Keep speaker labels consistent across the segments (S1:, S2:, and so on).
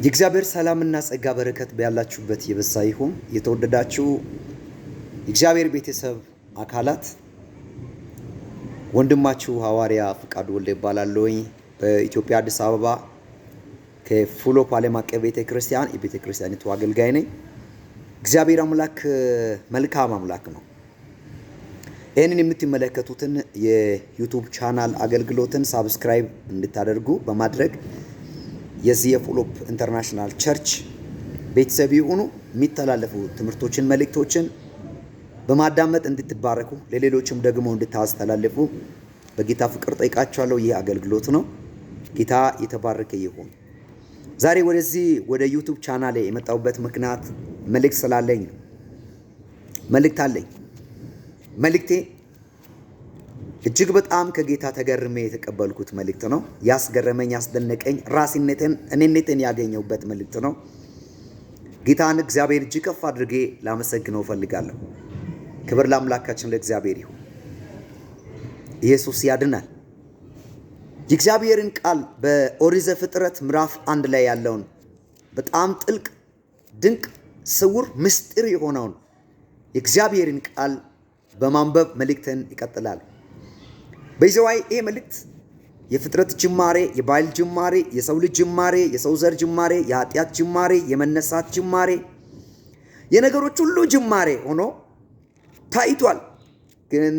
S1: የእግዚአብሔር ሰላምና ጸጋ በረከት በያላችሁበት የበዛ ይሁን። የተወደዳችሁ የእግዚአብሔር ቤተሰብ አካላት ወንድማችሁ ሐዋርያ ፍቃዱ ወልደ ይባላለሁኝ። በኢትዮጵያ አዲስ አበባ ከፉሎ ዓለም አቀፍ ቤተክርስቲያን የቤተክርስቲያኒቱ አገልጋይ ነኝ። እግዚአብሔር አምላክ መልካም አምላክ ነው። ይህንን የምትመለከቱትን የዩቲዩብ ቻናል አገልግሎትን ሳብስክራይብ እንድታደርጉ በማድረግ የዚህ የፉሎ ኢንተርናሽናል ቸርች ቤተሰብ ይሁኑ። የሚተላለፉ ትምህርቶችን መልእክቶችን በማዳመጥ እንድትባረኩ ለሌሎችም ደግሞ እንድታስተላልፉ በጌታ ፍቅር ጠይቃችኋለሁ። ይህ አገልግሎት ነው። ጌታ የተባረከ ይሁን። ዛሬ ወደዚህ ወደ ዩቲዩብ ቻናል የመጣሁበት ምክንያት መልእክት ስላለኝ ነው። መልእክት አለኝ። መልእክቴ እጅግ በጣም ከጌታ ተገርሜ የተቀበልኩት መልእክት ነው። ያስገረመኝ፣ ያስደነቀኝ፣ ራስነትን እኔነትን ያገኘሁበት መልእክት ነው። ጌታን እግዚአብሔር እጅግ ከፍ አድርጌ ላመሰግነው ፈልጋለሁ። ክብር ለአምላካችን ለእግዚአብሔር ይሁን። ኢየሱስ ያድናል። የእግዚአብሔርን ቃል በኦሪት ዘፍጥረት ምዕራፍ 1 ላይ ያለውን በጣም ጥልቅ ድንቅ ስውር ምስጢር የሆነውን የእግዚአብሔርን ቃል በማንበብ መልእክትን ይቀጥላል። በዚያው ይሄ መልእክት የፍጥረት ጅማሬ፣ የባህል ጅማሬ፣ የሰው ልጅ ጅማሬ፣ የሰው ዘር ጅማሬ፣ የኃጢአት ጅማሬ፣ የመነሳት ጅማሬ፣ የነገሮች ሁሉ ጅማሬ ሆኖ ታይቷል። ግን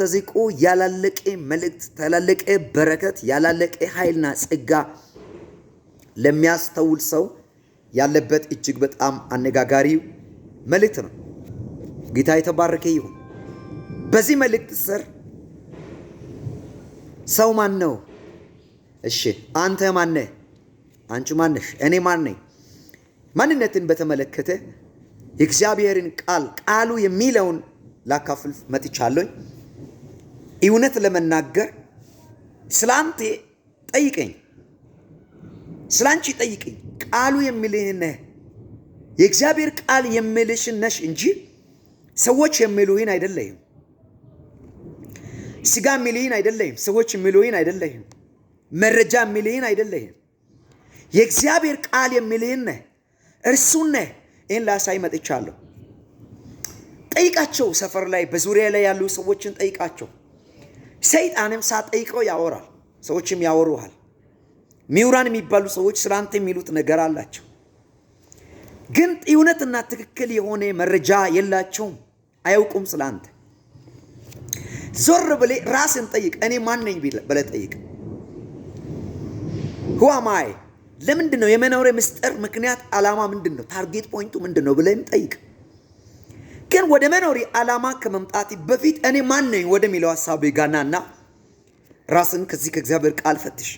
S1: ተዝቆ ያላለቀ መልእክት፣ ያላለቀ በረከት፣ ያላለቀ ኃይልና ጸጋ ለሚያስተውል ሰው ያለበት እጅግ በጣም አነጋጋሪ መልእክት ነው። ጌታ የተባረከ ይሁን። በዚህ መልእክት ስር ሰው ማን ነው? እሺ አንተ ማን ነህ? አንቺ ማን ነሽ? እኔ ማን ነኝ? ማንነትን በተመለከተ የእግዚአብሔርን ቃሉ የሚለውን ላካፍል መጥቻለሁ። እውነት ለመናገር ስላንተ ጠይቀኝ፣ ስላንቺ ጠይቀኝ። ቃሉ የሚልህን የእግዚአብሔር ቃል የሚልሽን ነሽ እንጂ ሰዎች የሚሉህን አይደለህም። ስጋ የሚልህን አይደለህም። ሰዎች የሚሉህን አይደለህም። መረጃ የሚልህን አይደለህም። የእግዚአብሔር ቃል የሚልህን ነህ፣ እርሱን ነህ። ይህን ላሳይ መጥቻለሁ። ጠይቃቸው። ሰፈር ላይ በዙሪያ ላይ ያሉ ሰዎችን ጠይቃቸው። ሰይጣንም ሳጠይቀው ያወራል፣ ሰዎችም ያወሩሃል። ሚውራን የሚባሉ ሰዎች ስላንተ የሚሉት ነገር አላቸው፣ ግን እውነትና ትክክል የሆነ መረጃ የላቸውም፣ አያውቁም ስላንተ። ዞር ብለህ ራስን ጠይቅ። እኔ ማን ነኝ ብለህ ጠይቅ። who am I? ለምንድን ነው የመኖሬ ምስጢር ምክንያት ዓላማ ምንድን ነው? ታርጌት ፖይንቱ ምንድን ነው ብለህም ጠይቅ። ግን ወደ መኖሪ ዓላማ ከመምጣት በፊት እኔ ማን ነኝ ወደሚለው ሐሳብ ጋናና ራስን ከዚህ ከእግዚአብሔር ቃል ፈትሽ።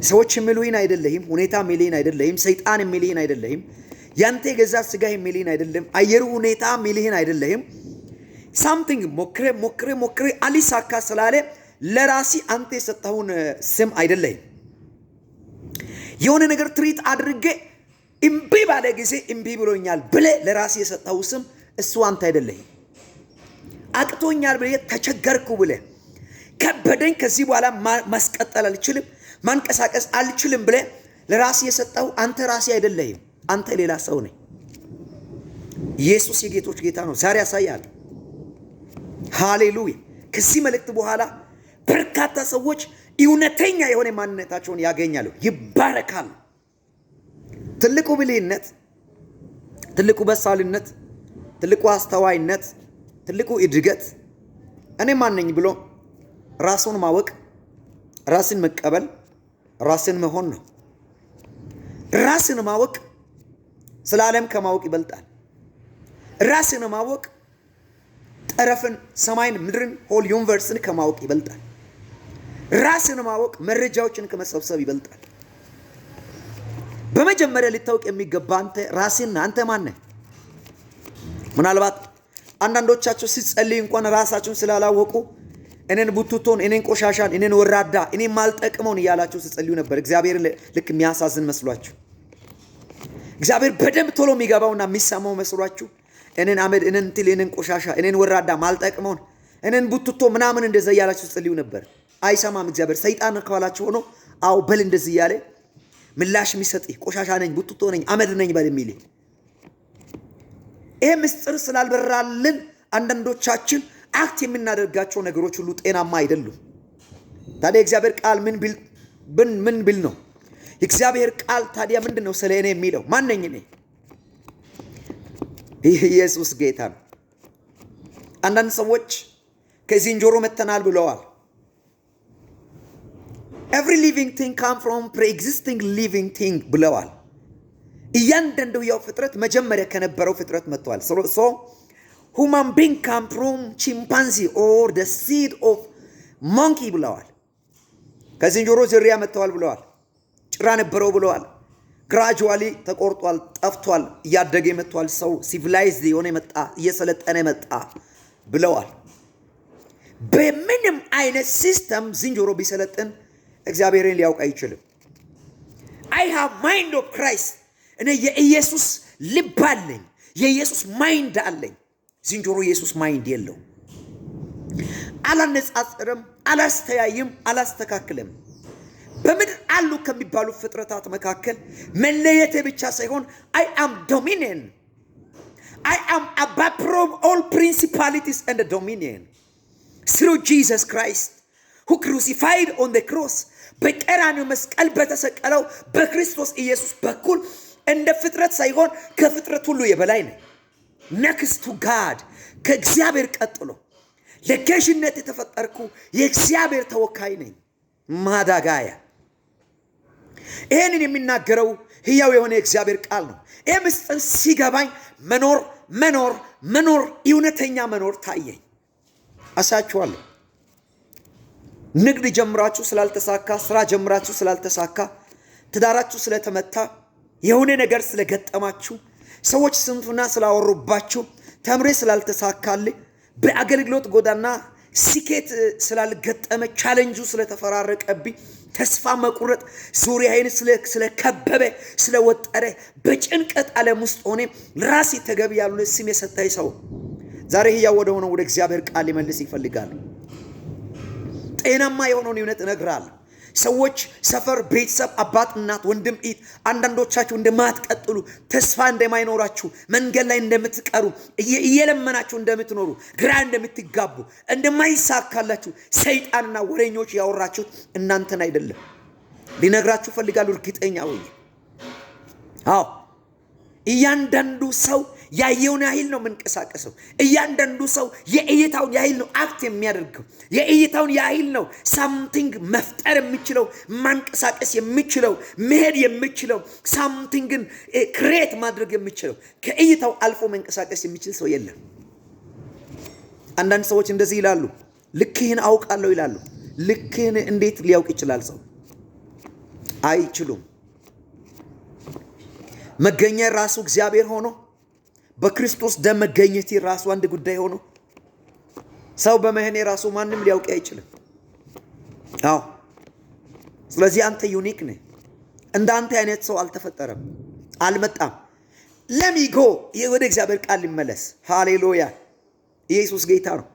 S1: ሰዎች የሚሉህን አይደለህም። ሁኔታ የሚልህን አይደለህም። ሰይጣን የሚልህን አይደለህም። ያንተ የገዛ ስጋ የሚልህን አይደለም። አየሩ ሁኔታ የሚልህን አይደለህም። ሳምቲንግ ሞክሬ አሊሳካ ስላለ ለራሲ አንተ የሰጠውን ስም አይደለህም። የሆነ ነገር ትሪት አድርጌ እምቢ ባለ ጊዜ እምቢ ብሎኛል ብለህ ለራሲ የሰጠው ስም እሱ አንተ አይደለህም። አቅቶኛል ብለህ ተቸገርኩ ብለህ ከበደኝ፣ ከዚህ በኋላ ማስቀጠል አልችልም፣ ማንቀሳቀስ አልችልም ብለህ ለራሲ የሰጠው አንተ ራሲ አይደለህም። አንተ ሌላ ሰው ነህ። ኢየሱስ የጌቶች ጌታ ነው። ዛሬ ያሳያል። ሃሌሉያ። ከዚህ መልእክት በኋላ በርካታ ሰዎች እውነተኛ የሆነ ማንነታቸውን ያገኛሉ፣ ይባረካሉ። ትልቁ ብልህነት፣ ትልቁ በሳልነት፣ ትልቁ አስተዋይነት፣ ትልቁ እድገት እኔ ማን ነኝ ብሎ ራሱን ማወቅ፣ ራስን መቀበል፣ ራስን መሆን ነው። ራስን ማወቅ ስለ ዓለም ከማወቅ ይበልጣል። ራስን ማወቅ ጠረፍን፣ ሰማይን፣ ምድርን፣ ሆል ዩኒቨርስን ከማወቅ ይበልጣል። ራስን ማወቅ መረጃዎችን ከመሰብሰብ ይበልጣል። በመጀመሪያ ልታውቅ የሚገባ አንተ ራስን፣ አንተ ማን ነህ? ምናልባት አንዳንዶቻችሁ ሲጸልይ እንኳን ራሳችሁን ስላላወቁ እኔን ቡቱቶን፣ እኔን ቆሻሻን፣ እኔን ወራዳ፣ እኔን ማልጠቅመውን እያላችሁ ሲጸልዩ ነበር። እግዚአብሔር ልክ የሚያሳዝን መስሏችሁ፣ እግዚአብሔር በደንብ ቶሎ የሚገባውና የሚሰማው መስሏችሁ እኔን አመድ፣ እኔን ትል፣ እኔን ቆሻሻ፣ እኔን ወራዳ፣ ማልጠቅመውን፣ እኔን ቡቱቶ ምናምን እንደዛ እያላችሁ ሲጸልዩ ነበር። አይሰማም እግዚአብሔር። ሰይጣን ከኋላችሁ ሆኖ አው በል እንደዚህ እያለ ምላሽ የሚሰጥ ቆሻሻ ነኝ ቡጥጦ ነኝ አመድ ነኝ በሚል ይሄ ምስጢር ስላልበራልን አንዳንዶቻችን አክት የምናደርጋቸው ነገሮች ሁሉ ጤናማ አይደሉም። ታዲያ እግዚአብሔር ቃል ምን ቢል ነው? እግዚአብሔር ቃል ታዲያ ምንድነው ስለ እኔ የሚለው? ማን ነኝ እኔ? ኢየሱስ ጌታ ነው። አንዳንድ ሰዎች ከዝንጀሮ መተናል ብለዋል። every living thing come from pre-existing living thing ብለዋል። እያንዳንዱ ያው ፍጥረት መጀመሪያ ከነበረው ፍጥረት መጥቷል። so human being come from chimpanzee or the seed of monkey ብለዋል። ከዝንጀሮ ዝርያ መጥተዋል ብለዋል። ጭራ ነበረው ብለዋል። gradually ተቆርጧል፣ ጠፍቷል፣ እያደገ መጥቷል። ሰው civilized የሆነ መጣ፣ እየሰለጠነ መጣ ብለዋል። በምንም አይነት ሲስተም ዝንጀሮ ቢሰለጥን እግዚአብሔርን ሊያውቅ አይችልም። I have mind of Christ እኔ የኢየሱስ ልብ አለኝ፣ የኢየሱስ ማይንድ አለኝ። ዝንጀሮ ኢየሱስ ማይንድ የለው። አላነጻጽርም፣ አላስተያይም፣ አላስተካክልም። በምድር አሉ ከሚባሉ ፍጥረታት መካከል መለየቴ ብቻ ሳይሆን I am dominion. I am above from all principalities and dominion through Jesus Christ who crucified on the cross. በቀራንዮ መስቀል በተሰቀለው በክርስቶስ ኢየሱስ በኩል እንደ ፍጥረት ሳይሆን ከፍጥረት ሁሉ የበላይ ነኝ። next to God ከእግዚአብሔር ቀጥሎ ለገዥነት የተፈጠርኩ የእግዚአብሔር ተወካይ ነኝ። ማዳጋያ ይሄንን የሚናገረው ሕያው የሆነ የእግዚአብሔር ቃል ነው። ይሄ ምስጢር ሲገባኝ መኖር እውነተኛ መኖር ታየኝ። አሳችኋለሁ። ንግድ ጀምራችሁ ስላልተሳካ፣ ስራ ጀምራችሁ ስላልተሳካ፣ ትዳራችሁ ስለተመታ፣ የሆነ ነገር ስለገጠማችሁ፣ ሰዎች ስንፍና ስላወሩባችሁ፣ ተምሬ ስላልተሳካልኝ፣ በአገልግሎት ጎዳና ስኬት ስላልገጠመ፣ ቻሌንጁ ስለተፈራረቀብኝ፣ ተስፋ መቁረጥ ዙሪያዬን ስለከበበ ስለወጠረ፣ በጭንቀት ዓለም ውስጥ ሆነ ራሴ ተገቢ ያልሆነ ስም የሰጠኝ ሰው ዛሬ ሕያው ወደ ሆነው ወደ እግዚአብሔር ቃል ሊመልስ ይፈልጋል። ጤናማ የሆነውን እውነት እነግራለሁ። ሰዎች፣ ሰፈር፣ ቤተሰብ፣ አባት፣ እናት፣ ወንድም፣ እህት አንዳንዶቻችሁ እንደማትቀጥሉ፣ ተስፋ እንደማይኖራችሁ፣ መንገድ ላይ እንደምትቀሩ፣ እየለመናችሁ እንደምትኖሩ፣ ግራ እንደምትጋቡ፣ እንደማይሳካላችሁ ሰይጣንና ወሬኞች ያወራችሁት እናንተን አይደለም ሊነግራችሁ ፈልጋለሁ። እርግጠኛ ሆኜ አዎ፣ እያንዳንዱ ሰው ያየውን ያህል ነው መንቀሳቀሰው። እያንዳንዱ ሰው የእይታውን ያህል ነው አክት የሚያደርገው። የእይታውን ያህል ነው ሳምቲንግ መፍጠር የሚችለው፣ ማንቀሳቀስ የሚችለው፣ መሄድ የሚችለው፣ ሳምቲንግን ክሬት ማድረግ የሚችለው። ከእይታው አልፎ መንቀሳቀስ የሚችል ሰው የለም። አንዳንድ ሰዎች እንደዚህ ይላሉ፣ ልክህን አውቃለሁ ይላሉ። ልክህን እንዴት ሊያውቅ ይችላል ሰው? አይችሉም። መገኘ ራሱ እግዚአብሔር ሆኖ በክርስቶስ ደም መገኘት ራሱ አንድ ጉዳይ ሆኖ ሰው በመሆኔ ራሱ ማንም ሊያውቅ አይችልም። አዎ፣ ስለዚህ አንተ ዩኒክ ነህ። እንዳንተ አይነት ሰው አልተፈጠረም፣ አልመጣም። ለሚጎ ወደ እግዚአብሔር ቃል ሊመለስ። ሃሌሉያ! ኢየሱስ ጌታ ነው።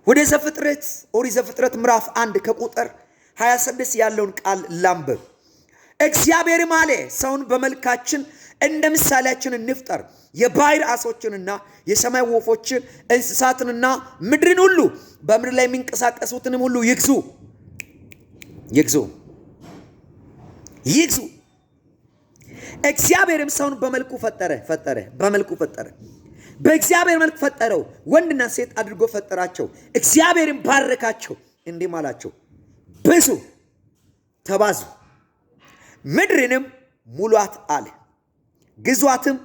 S1: ወደ ዘፍጥረት ኦሪት ዘፍጥረት ምዕራፍ 1 ከቁጥር 26 ያለውን ቃል ላንብብ። እግዚአብሔርም አለ ሰውን በመልካችን እንደ ምሳሌያችን እንፍጠር፣ የባህር ዓሦችንና የሰማይ ወፎችን እንስሳትንና ምድርን ሁሉ በምድር ላይ የሚንቀሳቀሱትንም ሁሉ ይግዙ። እግዚአብሔርም ሰውን በመልኩ ፈጠረ። በእግዚአብሔር መልክ ፈጠረው፣ ወንድና ሴት አድርጎ ፈጠራቸው። እግዚአብሔርም ባረካቸው፣ እንዲህም አላቸው፣ ብዙ ተባዙ፣ ምድርንም ሙሏት አለ። ግዟትም፣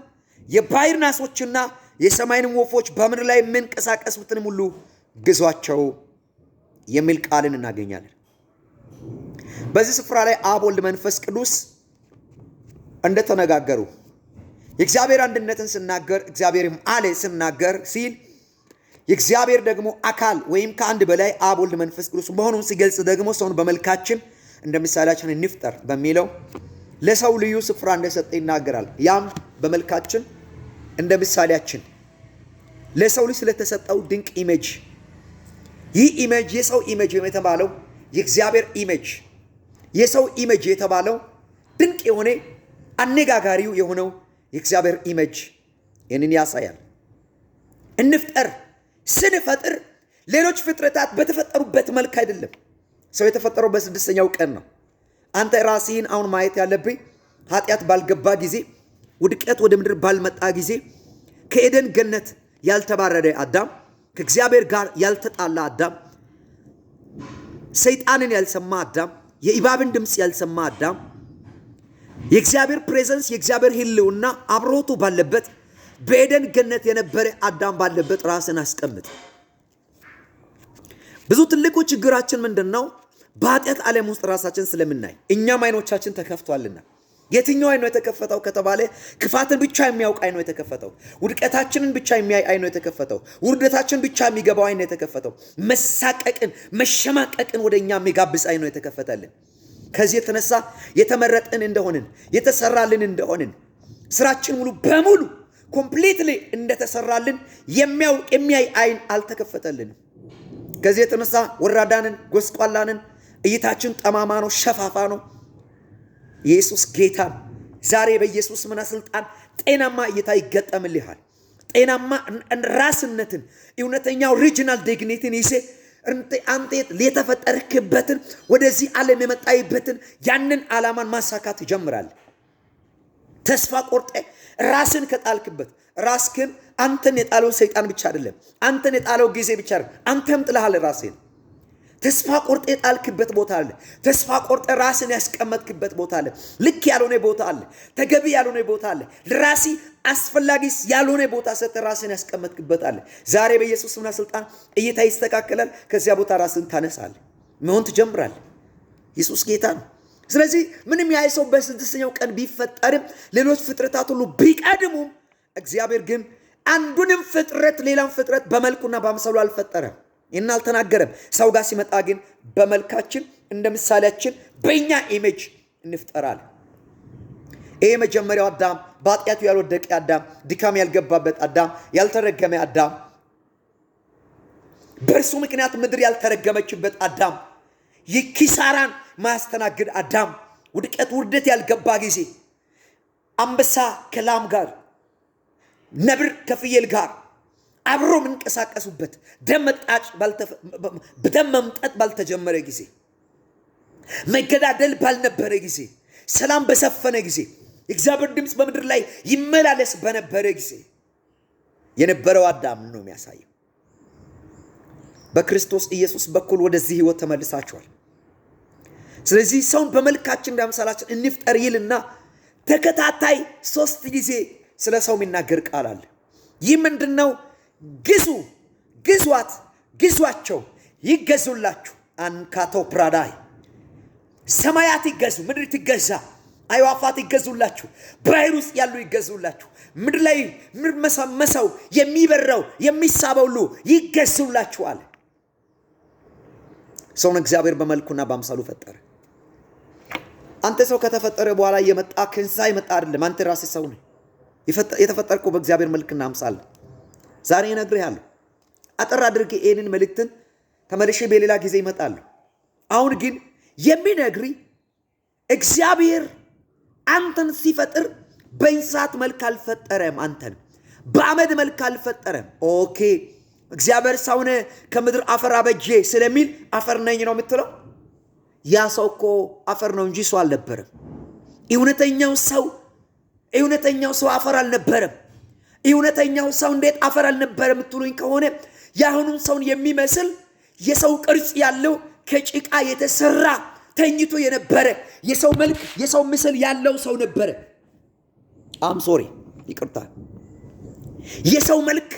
S1: የባህር ዓሦችና የሰማይንም ወፎች በምድር ላይ የሚንቀሳቀሱትንም ሁሉ ግዟቸው የሚል ቃልን እናገኛለን። በዚህ ስፍራ ላይ አብ፣ ወልድ፣ መንፈስ ቅዱስ እንደተነጋገሩ የእግዚአብሔር አንድነትን ስናገር እግዚአብሔርም አለ ስናገር ሲል የእግዚአብሔር ደግሞ አካል ወይም ከአንድ በላይ አብ፣ ወልድ፣ መንፈስ ቅዱስ መሆኑን ሲገልጽ ደግሞ ሰውን በመልካችን እንደ ምሳሌያችን እንፍጠር በሚለው ለሰው ልዩ ስፍራ እንደሰጠ ይናገራል። ያም በመልካችን እንደ ምሳሌያችን ለሰው ልጅ ስለተሰጠው ድንቅ ኢሜጅ፣ ይህ ኢሜጅ የሰው ኢሜጅ የተባለው የእግዚአብሔር ኢሜጅ፣ የሰው ኢሜጅ የተባለው ድንቅ የሆነ አነጋጋሪው የሆነው የእግዚአብሔር ኢሜጅ ይህንን ያሳያል። እንፍጠር ስንፈጥር ሌሎች ፍጥረታት በተፈጠሩበት መልክ አይደለም። ሰው የተፈጠረው በስድስተኛው ቀን ነው። አንተ ራስህን አሁን ማየት ያለብህ ኃጢአት ባልገባ ጊዜ፣ ውድቀት ወደ ምድር ባልመጣ ጊዜ ከኤደን ገነት ያልተባረረ አዳም፣ ከእግዚአብሔር ጋር ያልተጣላ አዳም፣ ሰይጣንን ያልሰማ አዳም፣ የእባብን ድምፅ ያልሰማ አዳም፣ የእግዚአብሔር ፕሬዘንስ የእግዚአብሔር ህልውና አብሮቱ ባለበት በኤደን ገነት የነበረ አዳም ባለበት ራስን አስቀምጥ። ብዙ ትልቁ ችግራችን ምንድነው? በኃጢአት ዓለም ውስጥ ራሳችን ስለምናይ እኛም አይኖቻችን ተከፍቷልና። የትኛው አይን ነው የተከፈተው ከተባለ ክፋትን ብቻ የሚያውቅ አይን ነው የተከፈተው። ውድቀታችንን ብቻ የሚያይ አይን ነው የተከፈተው። ውርደታችን ብቻ የሚገባው አይን ነው የተከፈተው። መሳቀቅን መሸማቀቅን ወደኛ የሚጋብዝ አይን ነው የተከፈተልን። ከዚህ የተነሳ የተመረጥን እንደሆንን የተሰራልን እንደሆንን ስራችን ሙሉ በሙሉ ኮምፕሊትሊ እንደተሰራልን የሚያይ አይን አልተከፈተልንም። ከዚህ የተነሳ ወራዳንን ጎስቋላንን እይታችን ጠማማ ነው፣ ሸፋፋ ነው። ኢየሱስ ጌታ ዛሬ በኢየሱስ ምና ስልጣን ጤናማ እይታ ይገጠምልሃል። ጤናማ ራስነትን እውነተኛው ሪጂናል ዲግኒቲን ይዘህ አንተ የተፈጠርክበትን ወደዚህ ዓለም የመጣይበትን ያንን ዓላማን ማሳካት ይጀምራል። ተስፋ ቆርጠ ራስን ከጣልክበት ራስክን አንተን የጣለው ሰይጣን ብቻ አይደለም፣ አንተን የጣለው ጊዜ ብቻ አይደለም፣ አንተም ጥለሃል ራስህን። ተስፋ ቆርጠ የጣልክበት ቦታ አለ። ተስፋ ቆርጠ ራስን ያስቀመጥክበት ቦታ አለ። ልክ ያልሆነ ቦታ አለ። ተገቢ ያልሆነ ቦታ አለ። ለራሲ አስፈላጊ ያልሆነ ቦታ ሰተ ራስን ያስቀመጥክበት አለ። ዛሬ በኢየሱስና ስልጣን እይታ ይስተካከላል። ከዚያ ቦታ ራስን ታነሳለህ፣ መሆን ትጀምራለህ። ኢየሱስ ጌታ ነው። ስለዚህ ምንም ያይ ሰው በስድስተኛው ቀን ቢፈጠርም ሌሎች ፍጥረታት ሁሉ ቢቀድሙም እግዚአብሔር ግን አንዱንም ፍጥረት ሌላም ፍጥረት በመልኩና በአምሳሉ አልፈጠረም። ይህን አልተናገረም። ሰው ጋር ሲመጣ ግን በመልካችን እንደ ምሳሌያችን በእኛ ኢሜጅ እንፍጠራለን። ይሄ መጀመሪያው አዳም፣ በኃጢአቱ ያልወደቀ አዳም፣ ድካም ያልገባበት አዳም፣ ያልተረገመ አዳም፣ በእርሱ ምክንያት ምድር ያልተረገመችበት አዳም፣ የኪሳራን ማስተናገድ አዳም፣ ውርደት ያልገባ ጊዜ አንበሳ ከላም ጋር፣ ነብር ከፍየል ጋር አብሮ መንቀሳቀሱበት ደም መምጠጥ ባልተጀመረ ጊዜ፣ መገዳደል ባልነበረ ጊዜ፣ ሰላም በሰፈነ ጊዜ፣ የእግዚአብሔር ድምፅ በምድር ላይ ይመላለስ በነበረ ጊዜ የነበረው አዳም ነው የሚያሳየው። በክርስቶስ ኢየሱስ በኩል ወደዚህ ህይወት ተመልሳችኋል። ስለዚህ ሰውን በመልካችን እንዳምሳላችን እንፍጠር ይልና ተከታታይ 3 ጊዜ ስለ ሰው የሚናገር ቃል አለ። ይህ ምንድነው? ግዙ፣ ግዟት፣ ግዟቸው፣ ይገዙላችሁ። አንካቶ ፕራዳይ ሰማያት ይገዙ፣ ምድር ትገዛ፣ አዕዋፋት ይገዙላችሁ፣ ባህር ውስጥ ያሉ ይገዙላችሁ፣ ምድር ላይ መሰው የሚበረው የሚሳበው ሁሉ ይገዙላችኋል። ሰውን እግዚአብሔር በመልኩና በአምሳሉ ፈጠረ። አንተ ሰው ከተፈጠረ በኋላ የመጣ ከእንስሳ የመጣ አይደለም። አንተ ራስህ ሰው ነህ። የተፈጠርከው በእግዚአብሔር መልክና አምሳል። ዛሬ እነግርሃለሁ። አጠር አድርጌ ይህንን መልእክትን ተመልሼ በሌላ ጊዜ ይመጣሉ። አሁን ግን የሚነግሪ እግዚአብሔር አንተን ሲፈጥር በእንስሳት መልክ አልፈጠረም። አንተን በአመድ መልክ አልፈጠረም። ኦኬ፣ እግዚአብሔር ሰውን ከምድር አፈር አበጀ ስለሚል አፈር ነኝ ነው የምትለው? ያ ሰው እኮ አፈር ነው እንጂ ሰው አልነበረም። እውነተኛው ሰው አፈር አልነበረም። እውነተኛው ሰው እንዴት አፈር አልነበረም ትሉኝ ከሆነ ያሁኑን ሰውን የሚመስል የሰው ቅርጽ ያለው ከጭቃ የተሰራ ተኝቶ የነበረ የሰው መልክ የሰው ምስል ያለው ሰው ነበረ። ሶሪ ይቅርታ፣ የሰው መልክ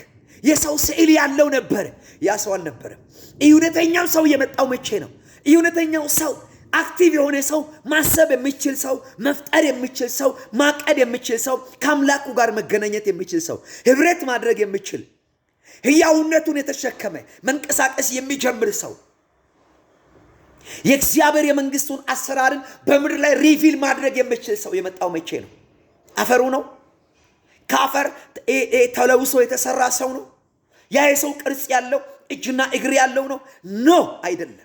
S1: የሰው ስዕል ያለው ነበረ። ያ ሰው አልነበረም። እውነተኛው ሰው የመጣው መቼ ነው? እውነተኛው ሰው አክቲቭ የሆነ ሰው፣ ማሰብ የሚችል ሰው፣ መፍጠር የሚችል ሰው፣ ማቀድ የሚችል ሰው፣ ከአምላኩ ጋር መገናኘት የሚችል ሰው፣ ህብረት ማድረግ የሚችል ህያውነቱን የተሸከመ መንቀሳቀስ የሚጀምር ሰው፣ የእግዚአብሔር የመንግስቱን አሰራርን በምድር ላይ ሪቪል ማድረግ የሚችል ሰው የመጣው መቼ ነው? አፈሩ ነው? ከአፈር ተለውሶ የተሰራ ሰው ነው? ያ የሰው ቅርጽ ያለው እጅና እግር ያለው ነው? ኖ፣ አይደለም።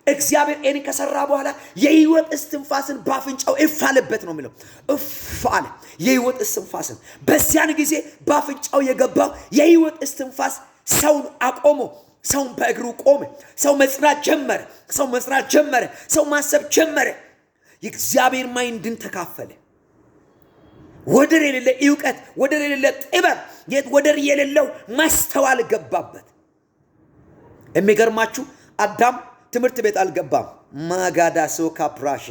S1: እግዚአብሔር ኤን ከሰራ በኋላ የህይወት እስትንፋስን ባፍንጫው እፍ አለበት ነው የሚለው። እፍ አለ የህይወት እስትንፋስን። በዚያን ጊዜ ባፍንጫው የገባው የህይወት እስትንፋስ ሰውን አቆሞ፣ ሰውን በእግሩ ቆመ። ሰው መስራት ጀመረ። ሰው ማሰብ ጀመረ። የእግዚአብሔር ማይንድን ተካፈለ። ወደር የሌለ ዕውቀት፣ ወደር የሌለ ጥበብ፣ ወደር የሌለው ማስተዋል ገባበት። የሚገርማችሁ አዳም ትምህርት ቤት አልገባም። ማጋዳ ሶካ ፕራሸ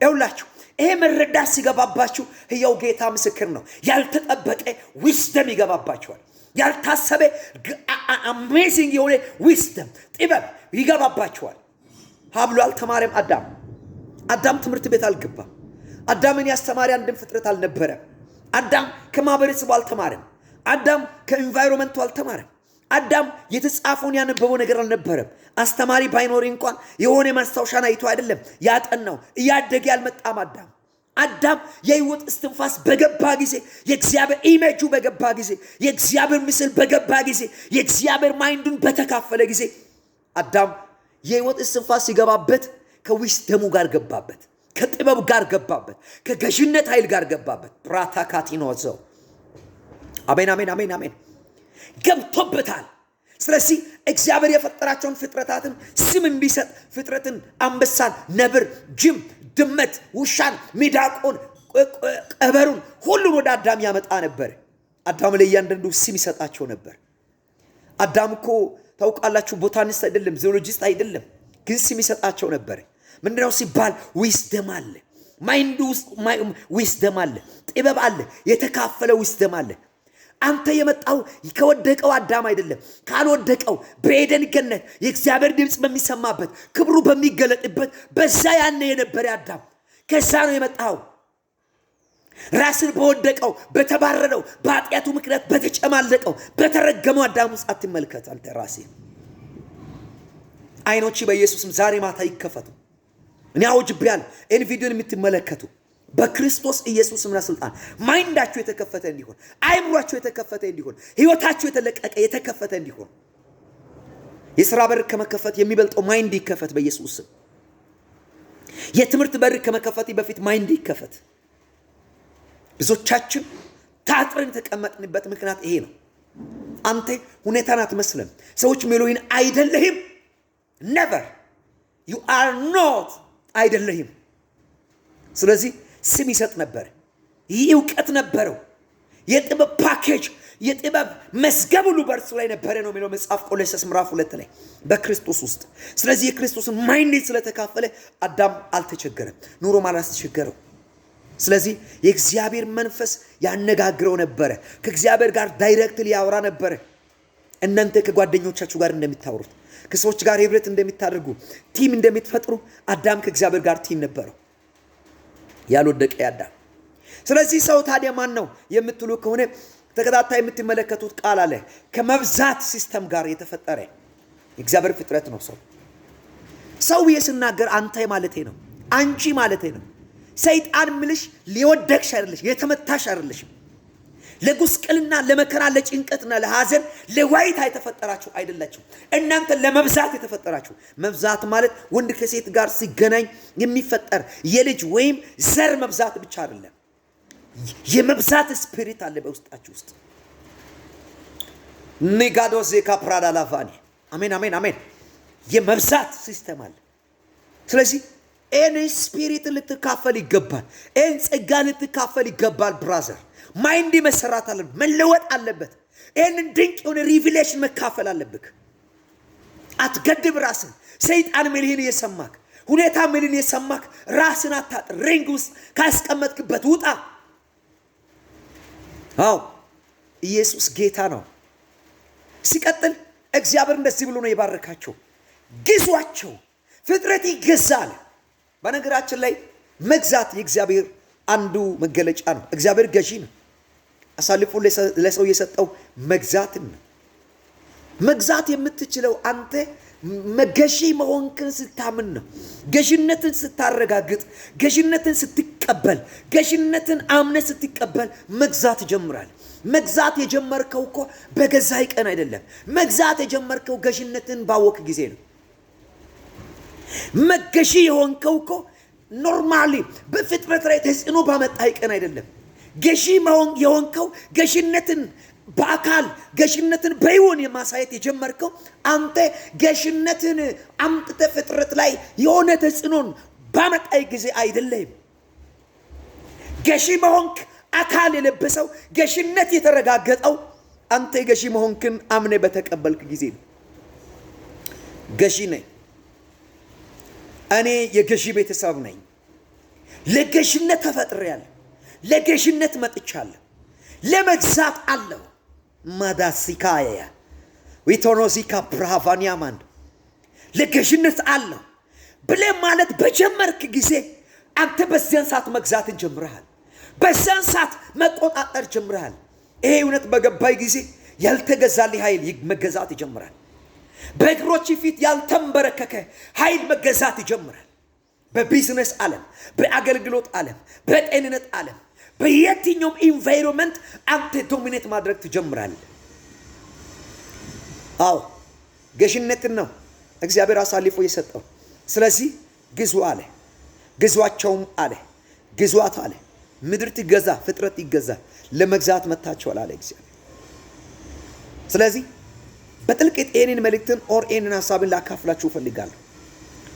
S1: ይውላችሁ። ይሄ መረዳት ሲገባባችሁ ሕያው ጌታ ምስክር ነው፣ ያልተጠበቀ ዊስደም ይገባባችኋል። ያልታሰበ አሜዚንግ የሆነ ዊስደም ጥበብ ይገባባችኋል። ሀብሎ አልተማረም አዳም ትምህርት ቤት አልገባም። አዳምን ያስተማሪ አንድም ፍጥረት አልነበረም። አዳም ከማህበረሰቡ አልተማረም። አዳም ከኢንቫይሮንመንቱ አልተማረም። አዳም የተጻፈውን ያነበበው ነገር አልነበረም። አስተማሪ ባይኖር እንኳን የሆነ ማስታወሻን አይቶ አይደለም ያጠናው። እያደገ ያልመጣም አዳም የህይወት እስትንፋስ በገባ ጊዜ፣ የእግዚአብሔር ኢሜጁ በገባ ጊዜ፣ የእግዚአብሔር ምስል በገባ ጊዜ፣ የእግዚአብሔር ማይንዱን በተካፈለ ጊዜ አዳም የህይወት እስትንፋስ ሲገባበት ከዊስደሙ ጋር ገባበት፣ ከጥበብ ጋር ገባበት፣ ከገዥነት ኃይል ጋር ገባበት። ፕራታካቲኖዘው አሜን ገብቶበታል። ስለዚህ እግዚአብሔር የፈጠራቸውን ፍጥረታትን ስም እንዲሰጥ ፍጥረትን አንበሳን፣ ነብር፣ ጅብ፣ ድመት፣ ውሻን፣ ሚዳቆን፣ ቀበሩን ሁሉን ወደ አዳም ያመጣ ነበር። አዳም ለእያንዳንዱ ስም ይሰጣቸው ነበር። አዳም እኮ ታውቃላችሁ ቦታኒስት አይደለም፣ ዚኦሎጂስት አይደለም፣ ግን ስም ይሰጣቸው ነበር። ምንድነው ሲባል ዊስደም አለ፣ ማይንዱ ውስጥ ዊስደም አለ፣ ጥበብ አለ፣ የተካፈለ ዊስደም አለ። አንተ የመጣው ከወደቀው አዳም አይደለም፣ ካልወደቀው በኤደን ገነት የእግዚአብሔር ድምጽ በሚሰማበት ክብሩ በሚገለጥበት በዛ ያነ የነበረ አዳም ከዛ ነው የመጣው። ራስን በወደቀው በተባረረው በኃጢአቱ ምክንያት በተጨማለቀው በተረገመው አዳም ውስጥ አትመልከት። አንተ ራሴ አይኖች በኢየሱስም ዛሬ ማታ ይከፈቱ። እኔ አውጅብያለሁ። ይህን ቪዲዮን የምትመለከቱ በክርስቶስ ኢየሱስና ስልጣን ማይንዳችሁ የተከፈተ እንዲሆን፣ አይምሯችሁ የተከፈተ እንዲሆን፣ ህይወታችሁ የተለቀቀ የተከፈተ እንዲሆን፣ የሥራ በር ከመከፈት የሚበልጠው ማይንድ ይከፈት በኢየሱስ ስም። የትምህርት በር ከመከፈት በፊት ማይንድ ይከፈት። ብዙዎቻችን ታጥረን የተቀመጥንበት ምክንያት ይሄ ነው። አንተ ሁኔታን አትመስልም። ሰዎች ሜሎይን አይደለህም። never you are not አይደለህም። ስለዚህ ስም ይሰጥ ነበር። ይህ ዕውቀት ነበረው። የጥበብ ፓኬጅ፣ የጥበብ መዝገብ ሁሉ በእርሱ ላይ ነበረ ነው የሚለው መጽሐፍ ቆሎስይስ ምዕራፍ 2 ላይ በክርስቶስ ውስጥ። ስለዚህ የክርስቶስን ማይንድ ስለተካፈለ አዳም አልተቸገረም፣ ኑሮም አላስቸገረው። ስለዚህ የእግዚአብሔር መንፈስ ያነጋግረው ነበረ። ከእግዚአብሔር ጋር ዳይሬክትሊ ያወራ ነበረ። እናንተ ከጓደኞቻችሁ ጋር እንደምታወሩት፣ ከሰዎች ጋር ህብረት እንደምታደርጉ፣ ቲም እንደምትፈጥሩ አዳም ከእግዚአብሔር ጋር ቲም ነበረው፣ ያልወደቀ አዳም። ስለዚህ ሰው ታዲያ ማን ነው የምትሉ ከሆነ ተከታታይ የምትመለከቱት ቃል አለ። ከመብዛት ሲስተም ጋር የተፈጠረ የእግዚአብሔር ፍጥረት ነው ሰው። ሰው ሲናገር አንተ ማለቴ ነው፣ አንቺ ማለቴ ነው። ሰይጣን ምልሽ ሊወደቅሽ አይደለሽ፣ የተመታሽ አይደለሽም። ለጉስቅልና፣ ለመከራ፣ ለጭንቀትና ለሐዘን፣ ለዋይታ የተፈጠራችሁ አይደላችሁ። እናንተ ለመብዛት የተፈጠራችሁ። መብዛት ማለት ወንድ ከሴት ጋር ሲገናኝ የሚፈጠር የልጅ ወይም ዘር መብዛት ብቻ አይደለም። የመብዛት ስፒሪት አለ በውስጣችሁ ውስጥ። ኒጋዶዜ ካፕራዳ ላቫኒ አሜን። የመብዛት ሲስተም አለ። ስለዚህ ኤን ስፒሪት ልትካፈል ይገባል። ኤን ጸጋ ልትካፈል ይገባል። ብራዘር ማይንድ መሰራት አለበት፣ መለወጥ አለበት። ኤን ድንቅ የሆነ ሪቪሌሽን መካፈል አለብክ። አትገድብ ራስን። ሰይጣን ምልህን የሰማክ፣ ሁኔታ ምልህን የሰማክ ራስን አታጥር። ሪንግ ውስጥ ካስቀመጥክበት ውጣ። አዎ ኢየሱስ ጌታ ነው። ሲቀጥል እግዚአብሔር እንደዚህ ብሎ ነው የባረካቸው፣ ግዟቸው፣ ፍጥረት ይገዛል። በነገራችን ላይ መግዛት የእግዚአብሔር አንዱ መገለጫ ነው። እግዚአብሔር ገዢ ነው። አሳልፎ ለሰው የሰጠው መግዛትን ነው። መግዛት የምትችለው አንተ መገዢ መሆንክን ስታምን ነው። ገዢነትን ስታረጋግጥ፣ ገዢነትን ስትቀበል፣ ገዢነትን አምነ ስትቀበል መግዛት ይጀምራል። መግዛት የጀመርከው እኮ በገዛይ ቀን አይደለም። መግዛት የጀመርከው ገዢነትን ባወቅ ጊዜ ነው። መገዢ የሆንከው እኮ ኖርማሊ በፍጥረት ላይ ተጽዕኖ ባመጣህ ቀን አይደለም። ገዢ የሆንከው ገዢነትን በአካል ገዢነትን በይውን የማሳየት የጀመርከው አንተ ገዢነትን አምጥተህ ፍጥረት ላይ የሆነ ተጽዕኖን ባመጣህ ጊዜ አይደለም። ገዢ መሆንክ አካል የለበሰው ገዢነት የተረጋገጠው አንተ ገዢ መሆንክን አምነህ በተቀበልክ ጊዜ ነው። ገዢ ነኝ፣ እኔ የገዢ ቤተሰብ ነኝ። ለገዢነት ተፈጥሬያለሁ፣ ለገዢነት መጥቻለሁ፣ ለመግዛት አለው ማዳሲካያ ዊቶኖዚካ ብራቫኒያማን ለገዢነት አለው ብለህ ማለት በጀመርክ ጊዜ አንተ በዚያን ሰዓት መግዛትን ጀምረሃል። በዚያን ሰዓት መቆጣጠር ጀምረሃል። ይሄ እውነት በገባይ ጊዜ ያልተገዛልህ ኃይል መገዛት ይጀምራል። በእግሮች ፊት ያልተንበረከከ ኃይል መገዛት ይጀምራል። በቢዝነስ ዓለም፣ በአገልግሎት ዓለም፣ በጤንነት ዓለም፣ በየትኛውም ኢንቫይሮንመንት አንተ ዶሚኔት ማድረግ ትጀምራለህ። አዎ ገዢነትን ነው እግዚአብሔር አሳልፎ የሰጠው። ስለዚህ ግዙ አለ፣ ግዟቸውም አለ፣ ግዟት አለ። ምድር ትገዛ፣ ፍጥረት ይገዛ፣ ለመግዛት መጥታችኋል አለ እግዚአብሔር። ስለዚህ በጥልቀት ይህንን መልእክትን ይህንን ሀሳብን ላካፍላችሁ እፈልጋለሁ።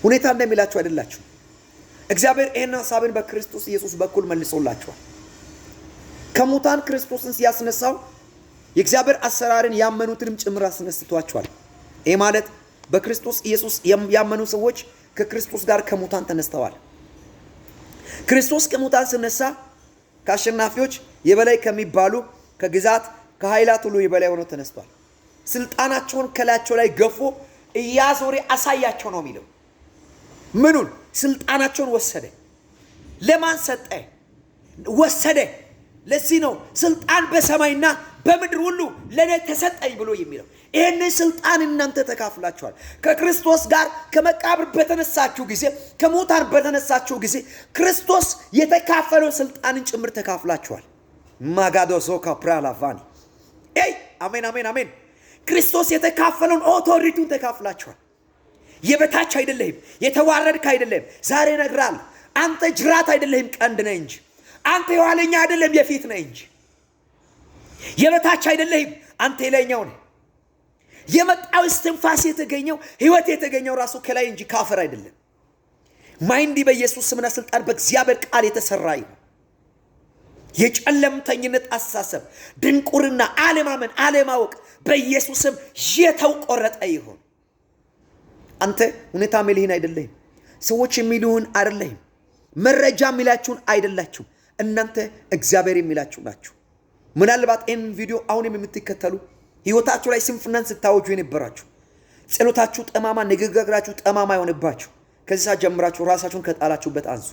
S1: ሁኔታ እንደሚላችሁ አይደላችሁ። እግዚአብሔር ይህን ሀሳብን በክርስቶስ ኢየሱስ በኩል መልሶላችኋል። ከሙታን ክርስቶስን ሲያስነሳው የእግዚአብሔር አሰራርን ያመኑትንም ጭምር አስነስቷቸዋል። ይህ ማለት በክርስቶስ ኢየሱስ ያመኑ ሰዎች ከክርስቶስ ጋር ከሙታን ተነስተዋል። ክርስቶስ ከሙታን ሲነሳ ከአሸናፊዎች የበላይ ከሚባሉ ከግዛት ከኃይላት ሁሉ የበላይ ሆኖ ተነስቷል። ስልጣናቸውን ከላያቸው ላይ ገፎ እያዞረ አሳያቸው ነው የሚለው። ምኑን? ስልጣናቸውን ወሰደ። ለማን ሰጠ? ወሰደ። ለዚህ ነው ስልጣን በሰማይና በምድር ሁሉ ለኔ ተሰጠኝ ብሎ የሚለው። ይሄንን ስልጣን እናንተ ተካፍላችኋል። ከክርስቶስ ጋር ከመቃብር በተነሳችሁ ጊዜ፣ ከሙታን በተነሳችሁ ጊዜ ክርስቶስ የተካፈለው ስልጣንን ጭምር ተካፍላችኋል። ማጋዶሶ ካፕራላቫኒ አሜን አሜን አሜን። ክርስቶስ የተካፈለውን ኦቶሪቲውን ተካፍላችኋል። የበታች አይደለህም፣ የተዋረድክ አይደለህም። ዛሬ እነግርሃለሁ፣ አንተ ጅራት አይደለህም፣ ቀንድ ነህ እንጂ። አንተ የኋለኛ አይደለም፣ የፊት ነህ እንጂ። የበታች አይደለህም፣ አንተ የላይኛው ነህ። የመጣው እስትንፋስ የተገኘው ህይወት የተገኘው ራሱ ከላይ እንጂ ካፈር አይደለም። ማይንዲ በኢየሱስ ስምና ስልጣን በእግዚአብሔር ቃል የተሰራ ይሁን። የጨለምተኝነት አስተሳሰብ፣ ድንቁርና፣ አለማመን፣ አለማወቅ በኢየሱስ ስም የተቆረጠ ይሁን። አንተ ሁኔታ የሚልህን አይደለህም፣ ሰዎች የሚሉህን አይደለህም፣ መረጃ የሚላችሁን አይደላችሁ። እናንተ እግዚአብሔር የሚላችሁ ናችሁ። ምናልባት ይህን ቪዲዮ አሁንም የምትከተሉ ህይወታችሁ ላይ ስንፍናን ስታወጁ የነበራችሁ፣ ጸሎታችሁ ጠማማ፣ ንግግራችሁ ጠማማ የሆነባችሁ ከዚህ ሰዓት ጀምራችሁ ራሳችሁን ከጣላችሁበት አንሱ።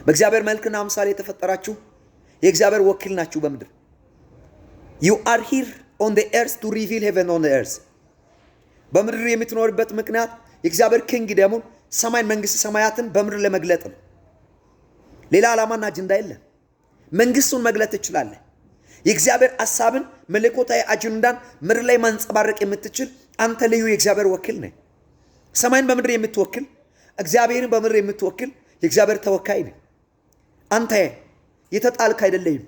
S1: በእግዚአብሔር መልክና አምሳል የተፈጠራችሁ የእግዚአብሔር ወኪል ናችሁ በምድር። you are here on the earth to reveal heaven on the earth። በምድር የምትኖርበት ምክንያት የእግዚአብሔር ኪንግደሙን ሰማይን መንግስት ሰማያትን በምድር ለመግለጥ ነው። ሌላ ዓላማና አጀንዳ የለም። መንግስቱን መግለጥ ትችላለህ። የእግዚአብሔር ሐሳብን መለኮታዊ አጀንዳን ምድር ላይ ማንጸባረቅ የምትችል አንተ ልዩ የእግዚአብሔር ወኪል ነህ። ሰማይን በምድር የምትወክል፣ እግዚአብሔርን በምድር የምትወክል የእግዚአብሔር ተወካይ ነህ። አንተ የተጣልክ አይደለህም።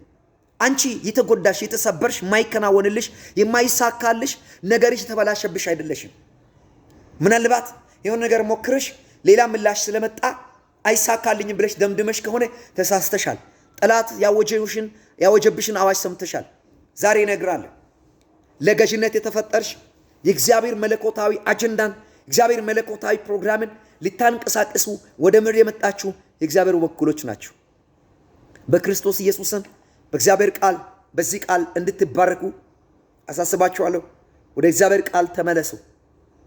S1: አንቺ የተጎዳሽ፣ የተሰበርሽ፣ ማይከናወንልሽ፣ የማይሳካልሽ፣ ነገርሽ ተበላሸብሽ አይደለሽም። ምናልባት የሆነ ነገር ሞክረሽ ሌላ ምላሽ ስለመጣ አይሳካልኝም ብለሽ ደምድመሽ ከሆነ ተሳስተሻል። ጠላት ያወጀብሽን አዋጅ ሰምተሻል። ዛሬ እነግራለሁ፣ ለገዥነት የተፈጠርሽ የእግዚአብሔር መለኮታዊ አጀንዳን፣ እግዚአብሔር መለኮታዊ ፕሮግራምን ልታንቀሳቀሱ ወደ ምድር የመጣችሁ የእግዚአብሔር ወኪሎች ናችሁ። በክርስቶስ ኢየሱስን በእግዚአብሔር ቃል በዚህ ቃል እንድትባረኩ አሳስባችኋለሁ። ወደ እግዚአብሔር ቃል ተመለሱ።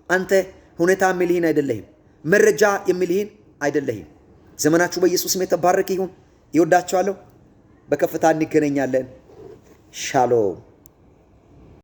S1: አንተ ሁኔታ የሚልህን አይደለህም፣ መረጃ የሚልህን አይደለህም። ዘመናችሁ በኢየሱስም የተባረከ ይሁን። ይወዳችኋለሁ። በከፍታ እንገናኛለን። ሻሎም